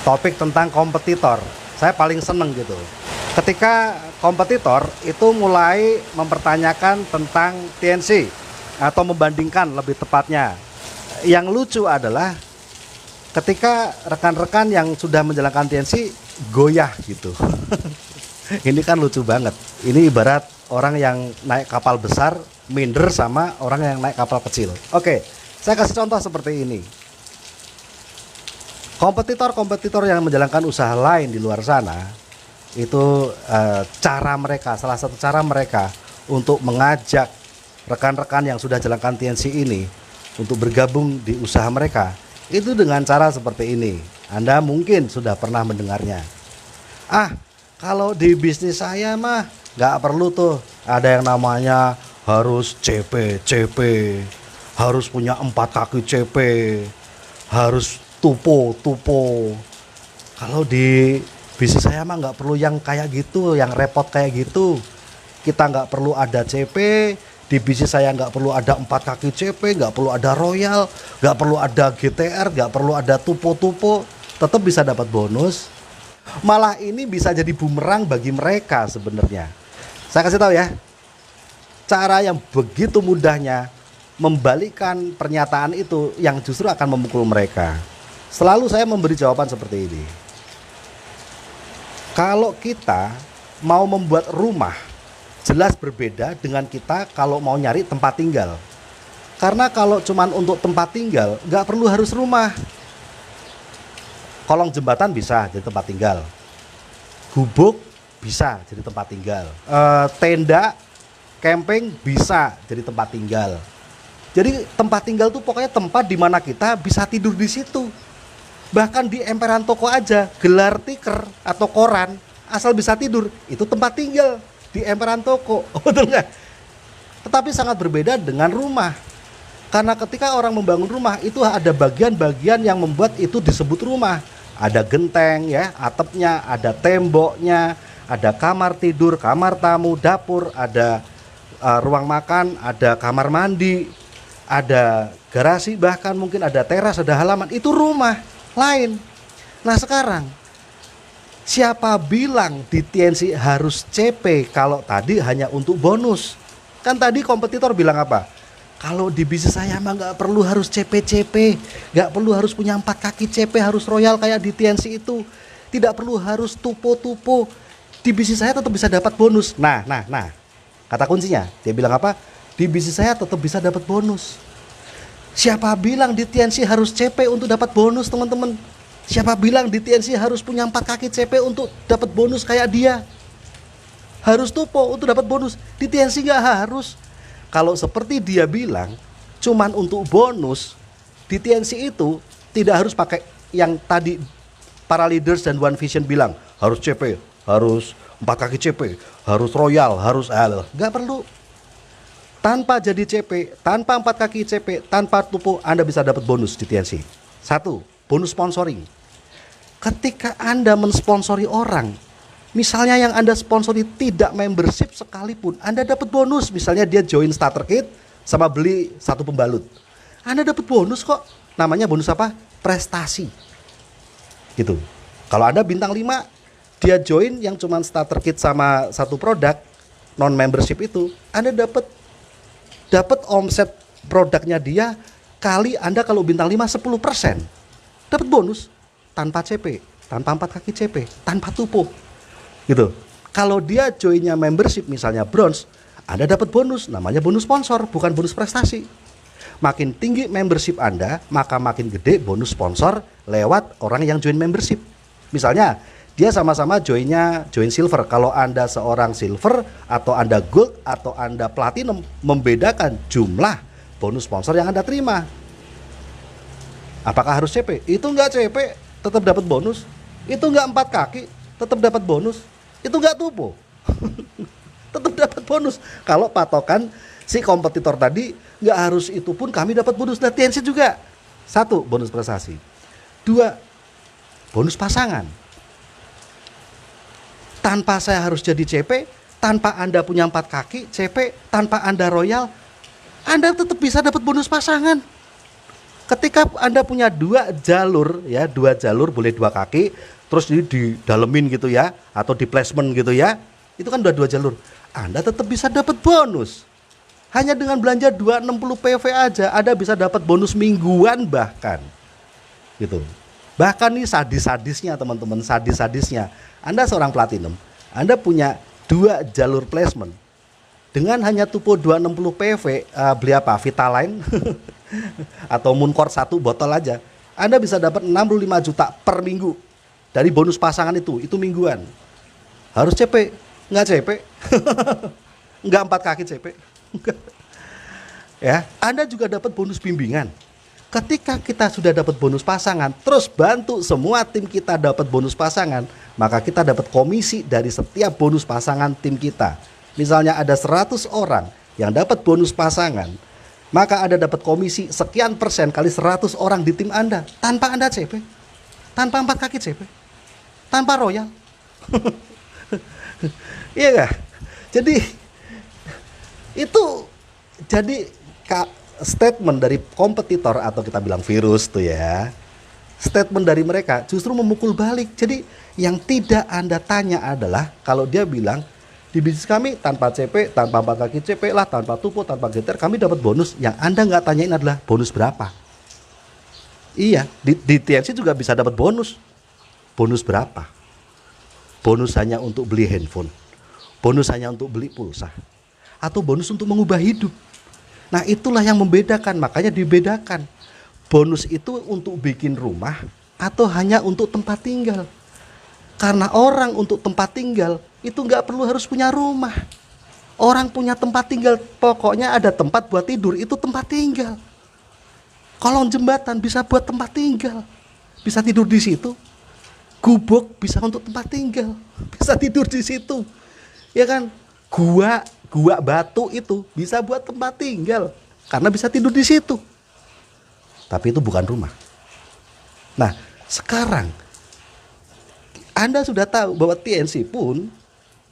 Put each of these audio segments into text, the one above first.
topik tentang kompetitor. Saya paling seneng gitu. Ketika kompetitor itu mulai mempertanyakan tentang TNC atau membandingkan lebih tepatnya. Yang lucu adalah ketika rekan-rekan yang sudah menjalankan TNC goyah gitu. Ini kan lucu banget. Ini ibarat orang yang naik kapal besar minder sama orang yang naik kapal kecil. Oke, saya kasih contoh seperti ini. Kompetitor-kompetitor yang menjalankan usaha lain di luar sana itu salah satu cara mereka untuk mengajak rekan-rekan yang sudah jalankan TNC ini untuk bergabung di usaha mereka itu dengan cara seperti ini. Anda mungkin sudah pernah mendengarnya. Kalau di bisnis saya mah nggak perlu tuh ada yang namanya harus CP, harus punya 4 kaki CP, harus tupo. Kalau di bisnis saya mah nggak perlu yang kayak gitu, yang repot kayak gitu. Kita nggak perlu ada CP, di bisnis saya nggak perlu ada 4 kaki CP, nggak perlu ada Royal, nggak perlu ada GTR, nggak perlu ada tupo, tetap bisa dapat bonus. Malah ini bisa jadi bumerang bagi mereka sebenarnya. Saya kasih tahu ya, cara yang begitu mudahnya membalikkan pernyataan itu yang justru akan memukul mereka. Selalu saya memberi jawaban seperti ini. Kalau kita mau membuat rumah, jelas berbeda dengan kita kalau mau nyari tempat tinggal. Karena kalau cuman untuk tempat tinggal, nggak perlu harus rumah. Kolong jembatan bisa jadi tempat tinggal. Gubuk bisa jadi tempat tinggal. Tenda, camping bisa jadi tempat tinggal. Jadi tempat tinggal tuh pokoknya tempat di mana kita bisa tidur di situ. Bahkan di emperan toko aja, gelar tikar atau koran, asal bisa tidur, itu tempat tinggal di emperan toko. Betul nggak? Tetapi sangat berbeda dengan rumah. Karena ketika orang membangun rumah, itu ada bagian-bagian yang membuat itu disebut rumah. Ada genteng ya, atapnya, ada temboknya, ada kamar tidur, kamar tamu, dapur, ada ruang makan, ada kamar mandi, ada garasi, bahkan mungkin ada teras, ada halaman. Itu rumah lain. Nah sekarang, siapa bilang di TNC harus CP kalau tadi hanya untuk bonus? Kan tadi kompetitor bilang apa? Kalau di bisnis saya mah nggak perlu harus CP, nggak perlu harus punya 4 kaki CP, harus Royal kayak di TNC itu, tidak perlu harus tupo. Di bisnis saya tetap bisa dapat bonus. Nah, kata kuncinya, dia bilang apa? Di bisnis saya tetap bisa dapat bonus. Siapa bilang di TNC harus CP untuk dapat bonus, teman-teman? Siapa bilang di TNC harus punya 4 kaki CP untuk dapat bonus kayak dia? Harus tupo untuk dapat bonus. Di TNC nggak harus. Kalau seperti dia bilang, cuman untuk bonus, di TNC itu tidak harus pakai yang tadi para leaders dan One Vision bilang, harus CP, harus 4 kaki CP, harus Royal, harus nggak perlu. Tanpa jadi CP, tanpa 4 kaki CP, tanpa tupo, Anda bisa dapat bonus di TNC. 1, bonus sponsoring. Ketika Anda mensponsori orang, misalnya yang Anda sponsori tidak membership sekalipun, Anda dapat bonus. Misalnya dia join starter kit sama beli 1 pembalut, Anda dapat bonus kok. Namanya bonus apa? Prestasi. Gitu. Kalau Anda bintang 5, dia join yang cuma starter kit sama 1 produk, non membership itu, Anda dapat omset produknya dia kali Anda kalau bintang 5 10%. Dapat bonus tanpa CP, tanpa 4 kaki CP, tanpa tupo. Gitu. Kalau dia joinnya membership misalnya bronze, Anda dapat bonus, namanya bonus sponsor, bukan bonus prestasi. Makin tinggi membership Anda, maka makin gede bonus sponsor lewat orang yang join membership. Misalnya dia sama-sama join silver. Kalau Anda seorang silver atau Anda gold atau Anda platinum, membedakan jumlah bonus sponsor yang Anda terima. Apakah harus CP? Itu enggak CP, tetap dapat bonus. Itu enggak 4 kaki, tetap dapat bonus. Itu enggak tupo. Tetap dapat bonus. Kalau patokan si kompetitor tadi, enggak harus itu pun kami dapat bonus. Nah, TNC juga. 1, bonus prestasi. 2, bonus pasangan. Tanpa saya harus jadi CP, tanpa Anda punya 4 kaki CP, tanpa Anda Royal, Anda tetap bisa dapat bonus pasangan. Ketika Anda punya dua jalur ya, dua jalur boleh dua kaki, terus ini didalemin gitu ya, atau di placement gitu ya, itu kan udah dua jalur. Anda tetap bisa dapat bonus. Hanya dengan belanja 260 PV aja, Anda bisa dapat bonus mingguan bahkan. Gitu. Bahkan nih sadis-sadisnya teman-teman, sadis-sadisnya. Anda seorang platinum, Anda punya dua jalur placement. Dengan hanya tupo 260 PV, beli apa? Vitaline atau Mooncore 1 botol aja, Anda bisa dapat 65 juta per minggu dari bonus pasangan itu mingguan. Harus CP, nggak CP, nggak 4 kaki CP. Ya, Anda juga dapat bonus bimbingan. Ketika kita sudah dapat bonus pasangan, terus bantu semua tim kita dapat bonus pasangan, maka kita dapat komisi dari setiap bonus pasangan tim kita. Misalnya ada 100 orang yang dapat bonus pasangan, maka Anda dapat komisi sekian persen kali 100 orang di tim Anda, tanpa Anda CP, tanpa 4 kaki CP, tanpa royal. Iya gak? Jadi itu jadi statement dari kompetitor atau kita bilang virus tuh ya, statement dari mereka justru memukul balik. Jadi yang tidak Anda tanya adalah, kalau dia bilang di bisnis kami tanpa CP, tanpa 4 kaki CP lah, tanpa tupo, tanpa geter, kami dapat bonus. Yang Anda nggak tanyain adalah bonus berapa. Iya, di TNC juga bisa dapat bonus. Bonus berapa? Bonus hanya untuk beli handphone, bonus hanya untuk beli pulsa, atau bonus untuk mengubah hidup. Nah itulah yang membedakan, makanya dibedakan. Bonus itu untuk bikin rumah atau hanya untuk tempat tinggal. Karena orang untuk tempat tinggal itu nggak perlu harus punya rumah. Orang punya tempat tinggal, pokoknya ada tempat buat tidur, itu tempat tinggal. Kolong jembatan bisa buat tempat tinggal, bisa tidur di situ. Gubuk bisa untuk tempat tinggal, bisa tidur di situ. Ya kan? Gua batu itu bisa buat tempat tinggal karena bisa tidur di situ. Tapi itu bukan rumah. Nah, sekarang Anda sudah tahu bahwa TNC pun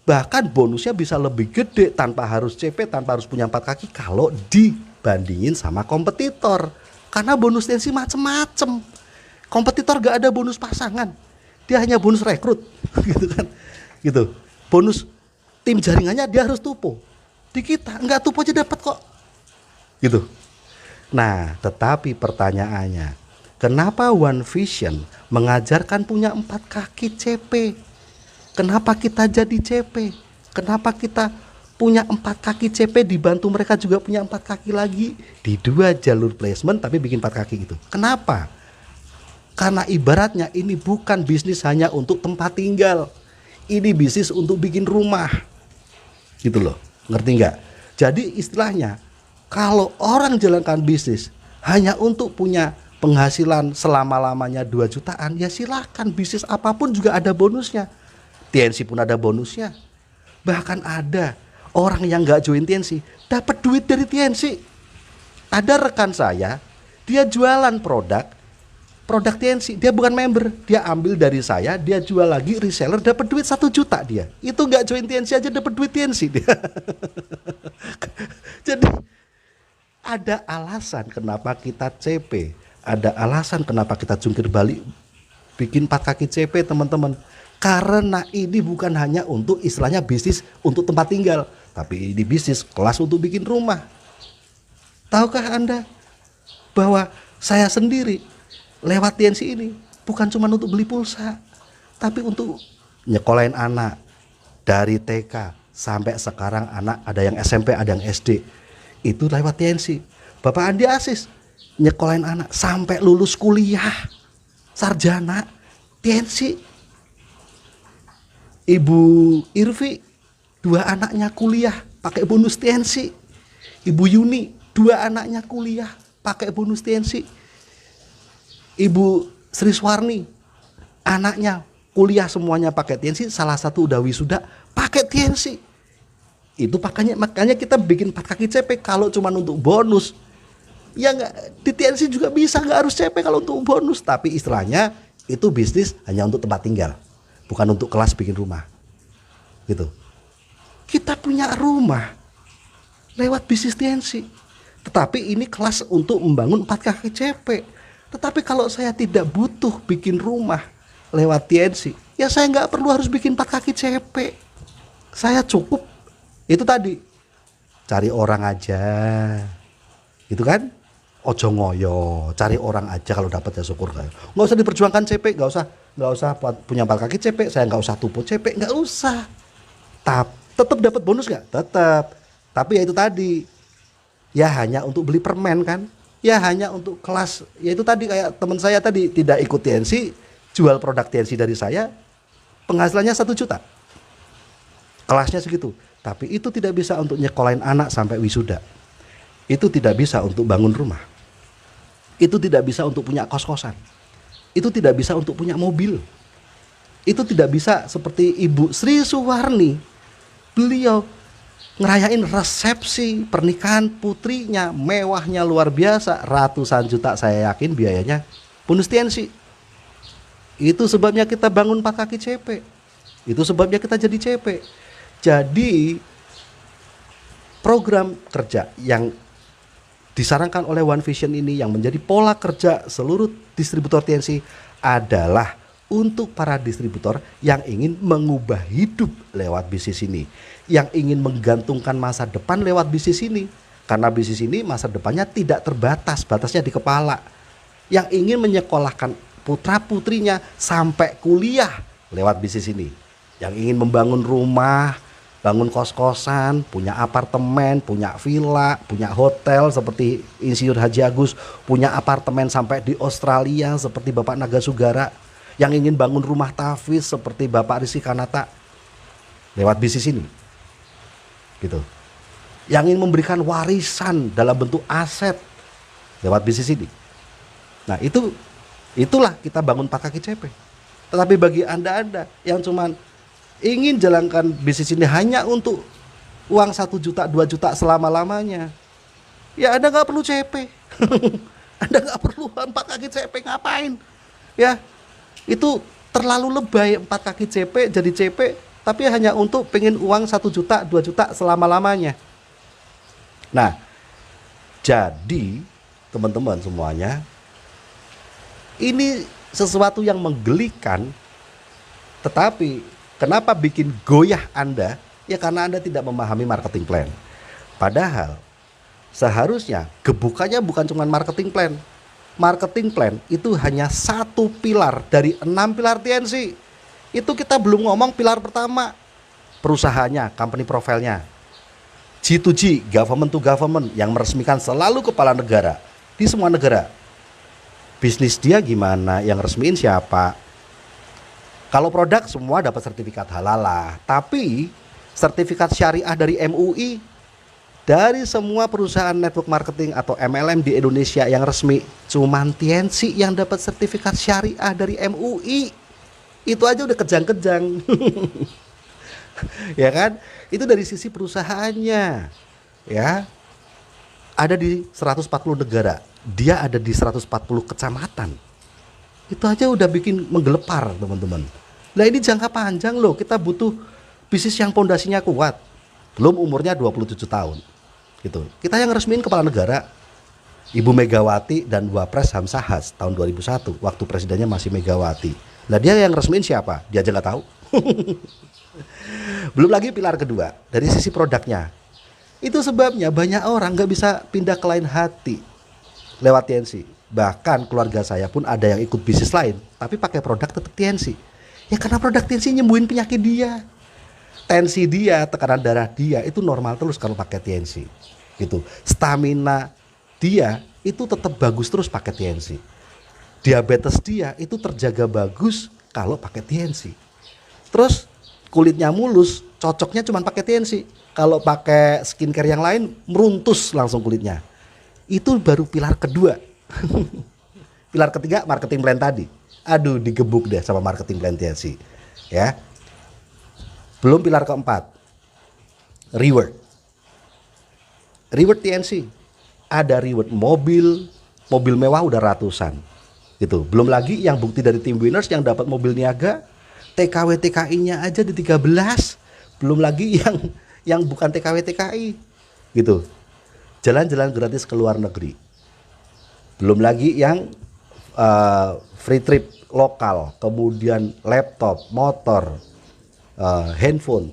bahkan bonusnya bisa lebih gede tanpa harus CP, tanpa harus punya 4 kaki kalau dibandingin sama kompetitor. Karena bonus TNC macem-macem. Kompetitor gak ada bonus pasangan. Dia hanya bonus rekrut gitu kan. Gitu. Bonus tim jaringannya dia harus tupo. Di kita enggak tupo aja dapat kok. Gitu. Nah, tetapi pertanyaannya, kenapa One Vision mengajarkan punya 4 kaki CP? Kenapa kita jadi CP? Kenapa kita punya 4 kaki CP dibantu mereka juga punya 4 kaki lagi di 2 jalur placement tapi bikin 4 kaki gitu? Kenapa? Karena ibaratnya ini bukan bisnis hanya untuk tempat tinggal. Ini bisnis untuk bikin rumah. Gitu loh. Ngerti nggak? Jadi istilahnya, kalau orang jalankan bisnis hanya untuk punya penghasilan selama-lamanya 2 jutaan, ya silakan, bisnis apapun juga ada bonusnya. TNC pun ada bonusnya. Bahkan ada orang yang nggak join TNC dapat duit dari TNC. Ada rekan saya, dia jualan produk TNC, dia bukan member, dia ambil dari saya, dia jual lagi reseller, dapat duit 1 juta dia. Itu nggak join TNC aja dapat duit TNC dia. Jadi ada alasan kenapa kita CP, ada alasan kenapa kita jungkir balik bikin 4 kaki CP teman-teman. Karena ini bukan hanya untuk istilahnya bisnis untuk tempat tinggal, tapi ini bisnis kelas untuk bikin rumah. Tahukah Anda bahwa saya sendiri lewat TNC ini bukan cuma untuk beli pulsa, tapi untuk nyekolahin anak dari TK sampai sekarang, anak ada yang SMP, ada yang SD, itu lewat TNC. Bapak Andi Asis nyekolahin anak sampai lulus kuliah sarjana TNC. Ibu Irvi 2 anaknya kuliah pakai bonus TNC. Ibu Yuni 2 anaknya kuliah pakai bonus TNC. Ibu Sri Swarni anaknya kuliah semuanya pakai TNC, salah satu udah wisuda pakai TNC. Itu makanya kita bikin 4 kaki CP kalau cuma untuk bonus. Ya nggak, di TNC juga bisa, nggak harus CP kalau untuk bonus, tapi istilahnya itu bisnis hanya untuk tempat tinggal, bukan untuk kelas bikin rumah. Gitu. Kita punya rumah lewat bisnis TNC. Tetapi ini kelas untuk membangun 4 kaki CP. Tetapi kalau saya tidak butuh bikin rumah lewat TNC, ya saya nggak perlu harus bikin 4 kaki CP. Saya cukup itu tadi, cari orang aja, gitu kan? Ojo ngoyo, cari orang aja, kalau dapat ya syukur. Nggak usah diperjuangkan CP, nggak usah punya 4 kaki CP, saya nggak usah tupo CP, nggak usah. Tetap dapat bonus nggak? Tetap. Tapi ya itu tadi, ya hanya untuk beli permen kan, ya hanya untuk kelas, ya itu tadi kayak teman saya tadi tidak ikut TNC, jual produk TNC dari saya, penghasilannya 1 juta, kelasnya segitu. Tapi itu tidak bisa untuk nyekolahin anak sampai wisuda, itu tidak bisa untuk bangun rumah, itu tidak bisa untuk punya kos-kosan, itu tidak bisa untuk punya mobil, itu tidak bisa seperti Ibu Sri Suwarni, beliau ngerayain resepsi pernikahan putrinya, mewahnya luar biasa, ratusan juta, saya yakin biayanya bonus TNC. Itu sebabnya kita bangun 4 kaki CP, itu sebabnya kita jadi CP. Jadi program kerja yang disarankan oleh One Vision ini, yang menjadi pola kerja seluruh distributor TNC, adalah untuk para distributor yang ingin mengubah hidup lewat bisnis ini, yang ingin menggantungkan masa depan lewat bisnis ini. Karena bisnis ini masa depannya tidak terbatas, batasnya di kepala. Yang ingin menyekolahkan putra-putrinya sampai kuliah lewat bisnis ini. Yang ingin membangun rumah, bangun kos-kosan, punya apartemen, punya villa, punya hotel seperti Insinyur Haji Agus, punya apartemen sampai di Australia seperti Bapak Naga Sugara, yang ingin bangun rumah tahfiz seperti Bapak Rizky Kanata lewat bisnis ini, gitu. Yang ingin memberikan warisan dalam bentuk aset lewat bisnis ini. Nah itulah kita bangun 4 kaki CP. Tetapi bagi anda yang cuman ingin jalankan bisnis ini hanya untuk uang 1 juta 2 juta selama-lamanya, ya anda nggak perlu CP. Anda nggak perlu 4 kaki CP, ngapain? Ya, itu terlalu lebay 4 kaki CP jadi CP, tapi hanya untuk pengen uang 1 juta 2 juta selama-lamanya. Nah, jadi teman-teman semuanya, ini sesuatu yang menggelikan. Tetapi kenapa bikin goyah Anda? Ya karena Anda tidak memahami marketing plan. Padahal seharusnya gebukannya bukan cuma marketing plan. Marketing plan itu hanya 1 pilar dari 6 pilar TNC. Itu kita belum ngomong pilar pertama, perusahaannya, company profile-nya. G2G, government to government, yang meresmikan selalu kepala negara di semua negara. Bisnis dia gimana, yang resmiin siapa. Kalau produk semua dapat sertifikat halal lah, tapi sertifikat syariah dari MUI, dari semua perusahaan network marketing atau MLM di Indonesia yang resmi, cuman TNC yang dapat sertifikat syariah dari MUI. Itu aja udah kejang-kejang. Ya kan? Itu dari sisi perusahaannya. Ya. Ada di 140 negara. Dia ada di 140 kecamatan. Itu aja udah bikin menggelepar, teman-teman. Nah, ini jangka panjang loh. Kita butuh bisnis yang pondasinya kuat. Belum umurnya 27 tahun. Gitu. Kita yang resmiin kepala negara, Ibu Megawati dan Wapres Hamsahas tahun 2001, waktu presidennya masih Megawati. Nah, dia yang resmiin siapa? Dia aja nggak tahu. Belum lagi pilar kedua, dari sisi produknya. Itu sebabnya banyak orang nggak bisa pindah ke lain hati lewat TNC. Bahkan keluarga saya pun ada yang ikut bisnis lain, tapi pakai produk tetap TNC. Ya karena produk TNC nyembuhin penyakit dia. Tensi dia, tekanan darah dia itu normal terus kalau pakai TNC. Gitu. Stamina dia itu tetap bagus terus pakai TNC. Diabetes dia itu terjaga bagus kalau pakai TNC. Terus kulitnya mulus, cocoknya cuma pakai TNC. Kalau pakai skincare yang lain meruntus langsung kulitnya. Itu baru pilar kedua. Pilar ketiga marketing plan tadi. Aduh, digebuk deh sama marketing plan TNC. Ya. Belum pilar keempat, reward. Reward TNC. Ada reward mobil mewah udah ratusan. Gitu. Belum lagi yang bukti dari tim winners yang dapat mobil niaga, TKW TKI-nya aja di 13. Belum lagi yang bukan TKW TKI. Gitu. jalan-jalan gratis ke luar negeri. Belum lagi yang free trip lokal, kemudian laptop, motor, handphone,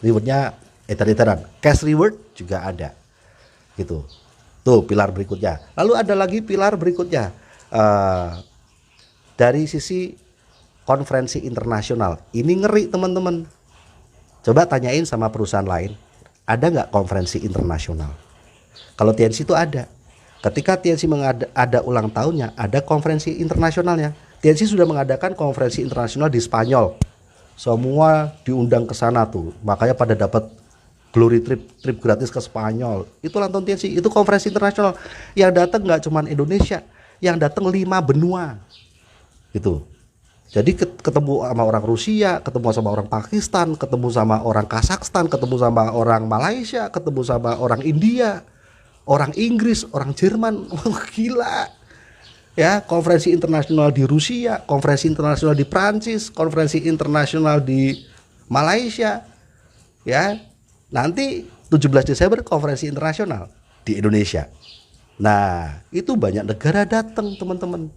rewardnya edan-edaran. Cash reward juga ada, gitu. Tuh pilar berikutnya. Lalu ada lagi pilar berikutnya, dari sisi konferensi internasional. Ini ngeri teman-teman. Coba tanyain sama perusahaan lain, ada nggak konferensi internasional? Kalau TNC itu ada. Ketika TNC ada ulang tahunnya, ada konferensi internasionalnya. TNC sudah mengadakan konferensi internasional di Spanyol. Semua diundang ke sana tuh. Makanya pada dapat glory trip gratis ke Spanyol. Itu ulang tahun TNC, itu konferensi internasional. Yang datang nggak cuma Indonesia, yang datang 5 benua. Gitu. Jadi ketemu sama orang Rusia, ketemu sama orang Pakistan, ketemu sama orang Kazakhstan, ketemu sama orang Malaysia, ketemu sama orang India, orang Inggris, orang Jerman. Gila. Ya, konferensi internasional di Rusia, konferensi internasional di Prancis, konferensi internasional di Malaysia. Ya. Nanti 17 Desember konferensi internasional di Indonesia. Nah, itu banyak negara datang, teman-teman.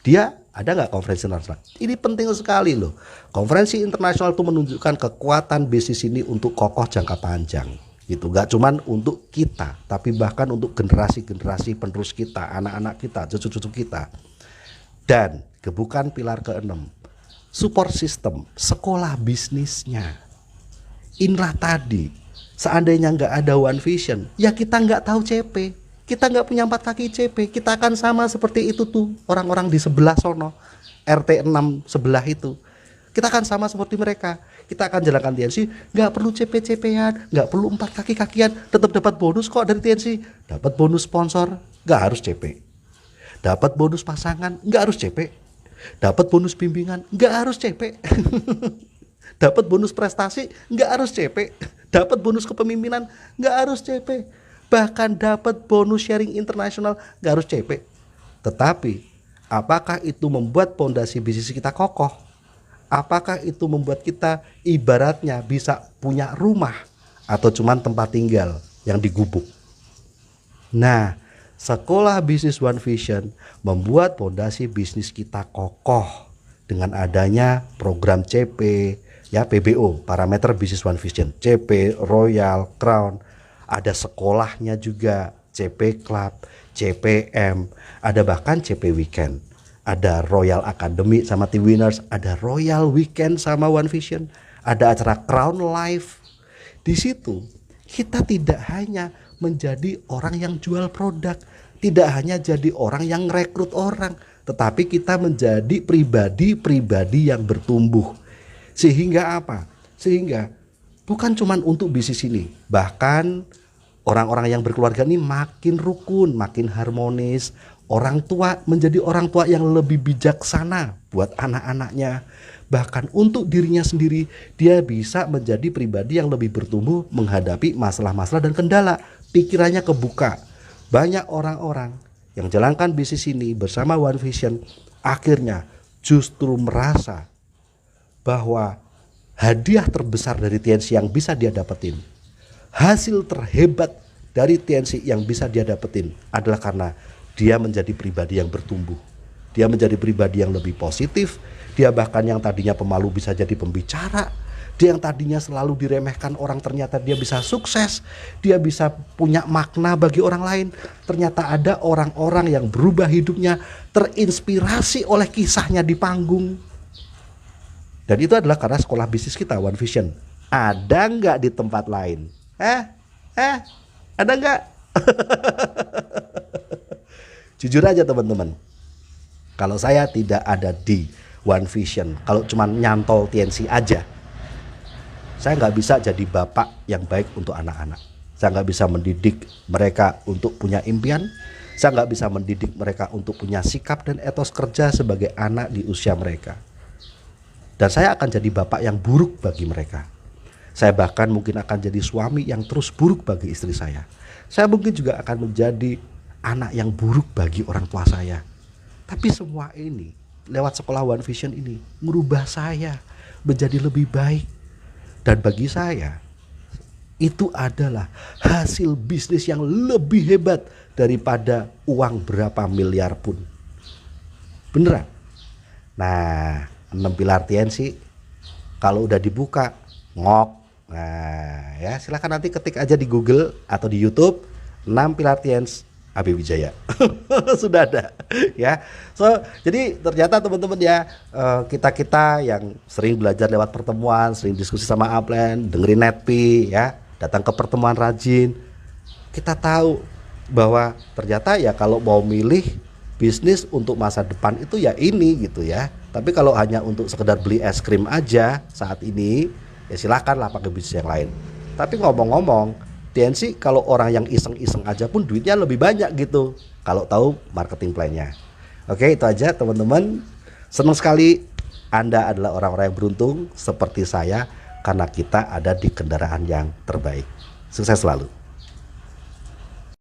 Dia ada nggak konferensi internasional? Ini penting sekali loh. Konferensi internasional itu menunjukkan kekuatan bisnis ini untuk kokoh jangka panjang. Gitu, nggak cuman untuk kita, tapi bahkan untuk generasi-generasi penerus kita, anak-anak kita, cucu-cucu kita. Dan gebukan pilar ke-6, support system, sekolah bisnisnya. Inilah tadi, seandainya nggak ada One Vision, ya kita nggak tahu CP. Kita nggak punya 4 kaki CP, kita akan sama seperti itu tuh orang-orang di sebelah sono, RT 6 sebelah itu. Kita akan sama seperti mereka. Kita akan jalankan TNC, nggak perlu CP-CP-an, nggak perlu 4 kaki-kakian, tetap dapat bonus kok dari TNC. Dapat bonus sponsor, nggak harus CP. Dapat bonus pasangan, nggak harus CP. Dapat bonus bimbingan, nggak harus CP. Dapat bonus prestasi, nggak harus CP. Dapat bonus kepemimpinan, nggak harus CP. Bahkan dapat bonus sharing internasional, nggak harus CP. Tetapi apakah itu membuat fondasi bisnis kita kokoh? Apakah itu membuat kita ibaratnya bisa punya rumah atau cuman tempat tinggal yang digubuk? Nah, sekolah bisnis One Vision membuat fondasi bisnis kita kokoh dengan adanya program CP, ya PBO, parameter bisnis One Vision, CP, Royal, Crown. Ada sekolahnya juga, CP Club, CPM, ada bahkan CP Weekend, ada Royal Academy sama Team Winners, ada Royal Weekend sama One Vision, ada acara Crown Live. Di situ kita tidak hanya menjadi orang yang jual produk, tidak hanya jadi orang yang rekrut orang, tetapi kita menjadi pribadi-pribadi yang bertumbuh. Sehingga apa? Sehingga bukan cuma untuk bisnis ini, bahkan orang-orang yang berkeluarga ini makin rukun, makin harmonis. Orang tua menjadi orang tua yang lebih bijaksana buat anak-anaknya. Bahkan untuk dirinya sendiri, dia bisa menjadi pribadi yang lebih bertumbuh menghadapi masalah-masalah dan kendala. Pikirannya kebuka. Banyak orang-orang yang jalankan bisnis ini bersama One Vision akhirnya justru merasa bahwa hadiah terbesar dari TNC yang bisa dia dapetin, hasil terhebat dari TNC yang bisa dia dapetin adalah karena dia menjadi pribadi yang bertumbuh. Dia menjadi pribadi yang lebih positif. Dia bahkan yang tadinya pemalu bisa jadi pembicara. Dia yang tadinya selalu diremehkan orang, ternyata dia bisa sukses. Dia bisa punya makna bagi orang lain. Ternyata ada orang-orang yang berubah hidupnya terinspirasi oleh kisahnya di panggung. Dan itu adalah karena sekolah bisnis kita One Vision. Ada nggak di tempat lain? Ada nggak? Jujur aja teman-teman, kalau saya tidak ada di One Vision, kalau cuma nyantol TNC aja, saya nggak bisa jadi bapak yang baik untuk anak-anak. Saya nggak bisa mendidik mereka untuk punya impian. Saya nggak bisa mendidik mereka untuk punya sikap dan etos kerja sebagai anak di usia mereka. Dan saya akan jadi bapak yang buruk bagi mereka. Saya bahkan mungkin akan jadi suami yang terus buruk bagi istri saya. Saya mungkin juga akan menjadi anak yang buruk bagi orang tua saya. Tapi semua ini lewat sekolah One Vision ini merubah saya menjadi lebih baik. Dan bagi saya itu adalah hasil bisnis yang lebih hebat daripada uang berapa miliar pun. Beneran. Nah, 6 pilar TNC kalau udah dibuka ngok. Nah, ya silakan nanti ketik aja di Google atau di YouTube 6 pilar TNC AB Wijaya. Sudah ada ya. So, jadi ternyata teman-teman ya, kita yang sering belajar lewat pertemuan, sering diskusi sama upline, dengerin Netpi ya, datang ke pertemuan rajin, kita tahu bahwa ternyata ya kalau mau milih bisnis untuk masa depan itu ya ini gitu ya. Tapi kalau hanya untuk sekedar beli es krim aja saat ini, ya silakanlah pakai bisnis yang lain. Tapi ngomong-ngomong, TNC kalau orang yang iseng-iseng aja pun duitnya lebih banyak gitu kalau tahu marketing plan-nya. Oke, itu aja teman-teman. Senang sekali Anda adalah orang-orang yang beruntung seperti saya karena kita ada di kendaraan yang terbaik. Sukses selalu.